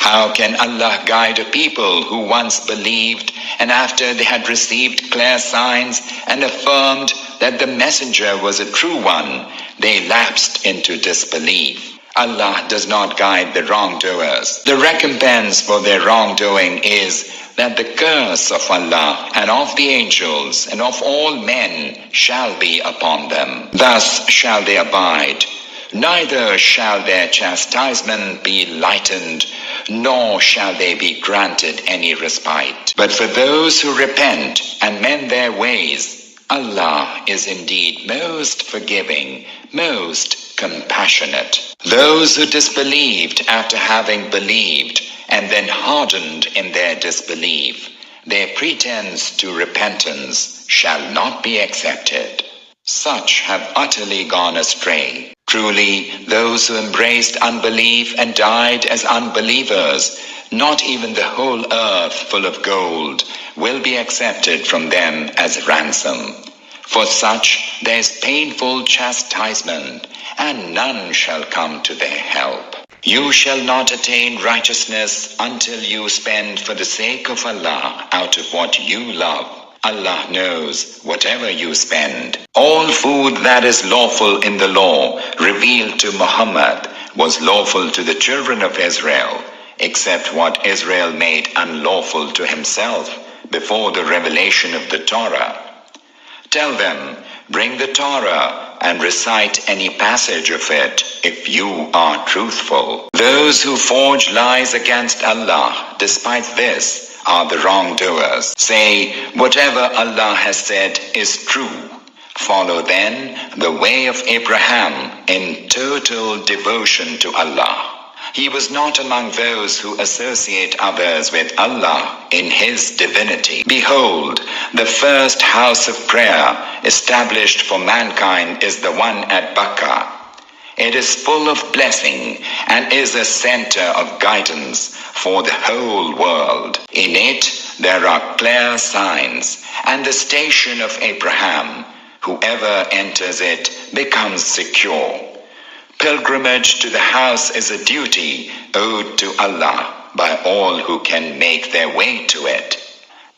How can Allah guide a people who once believed, and after they had received clear signs and affirmed that the messenger was a true one, they lapsed into disbelief? Allah does not guide the wrongdoers. The recompense for their wrongdoing is that the curse of Allah and of the angels and of all men shall be upon them. Thus shall they abide. Neither shall their chastisement be lightened, nor shall they be granted any respite. But for those who repent and mend their ways, Allah is indeed most forgiving, most compassionate. Those who disbelieved after having believed and then hardened in their disbelief, their pretense to repentance shall not be accepted. Such have utterly gone astray. Truly, those who embraced unbelief and died as unbelievers, not even the whole earth full of gold will be accepted from them as ransom. For such there is painful chastisement, and none shall come to their help. You shall not attain righteousness until you spend for the sake of Allah out of what you love. Allah knows whatever you spend. All food that is lawful in the law revealed to Muhammad was lawful to the children of Israel, except what Israel made unlawful to himself before the revelation of the Torah. Tell them, bring the Torah and recite any passage of it if you are truthful. Those who forge lies against Allah despite this are the wrongdoers. Say, whatever Allah has said is true. Follow then the way of Abraham in total devotion to Allah. He was not among those who associate others with Allah in His divinity. Behold, the first house of prayer established for mankind is the one at Bakkah. It is full of blessing and is a center of guidance for the whole world. In it there are clear signs, and the station of Abraham, whoever enters it becomes secure. Pilgrimage to the house is a duty owed to Allah by all who can make their way to it.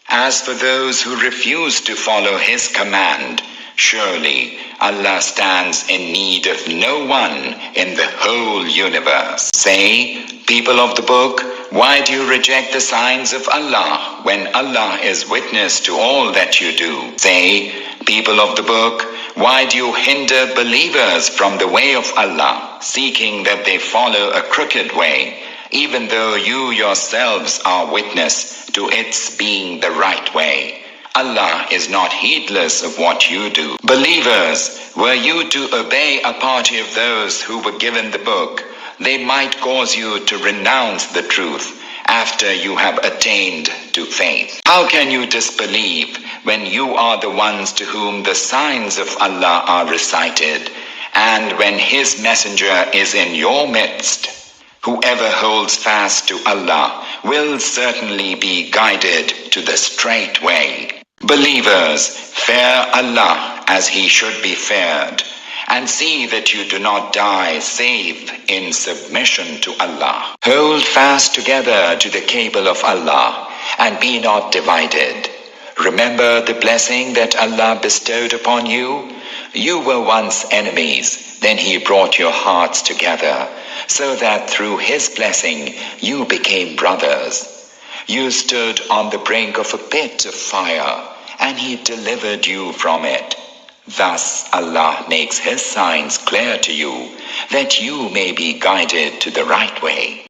As for those who refuse to follow His command, surely Allah stands in need of no one in the whole universe. Say, people of the book, why do you reject the signs of Allah when Allah is witness to all that you do? Say, people of the book, why do you hinder believers from the way of Allah, seeking that they follow a crooked way, even though you yourselves are witness to its being the right way? Allah is not heedless of what you do. Believers, were you to obey a party of those who were given the book, they might cause you to renounce the truth after you have attained to faith. How can you disbelieve when you are the ones to whom the signs of Allah are recited, and when His messenger is in your midst? Whoever holds fast to Allah will certainly be guided to the straight way. Believers, fear Allah as He should be feared, and see that you do not die save in submission to Allah. Hold fast together to the cable of Allah, and be not divided. Remember the blessing that Allah bestowed upon you? You were once enemies, then He brought your hearts together, so that through His blessing you became brothers. You stood on the brink of a pit of fire, and He delivered you from it. Thus Allah makes His signs clear to you, that you may be guided to the right way.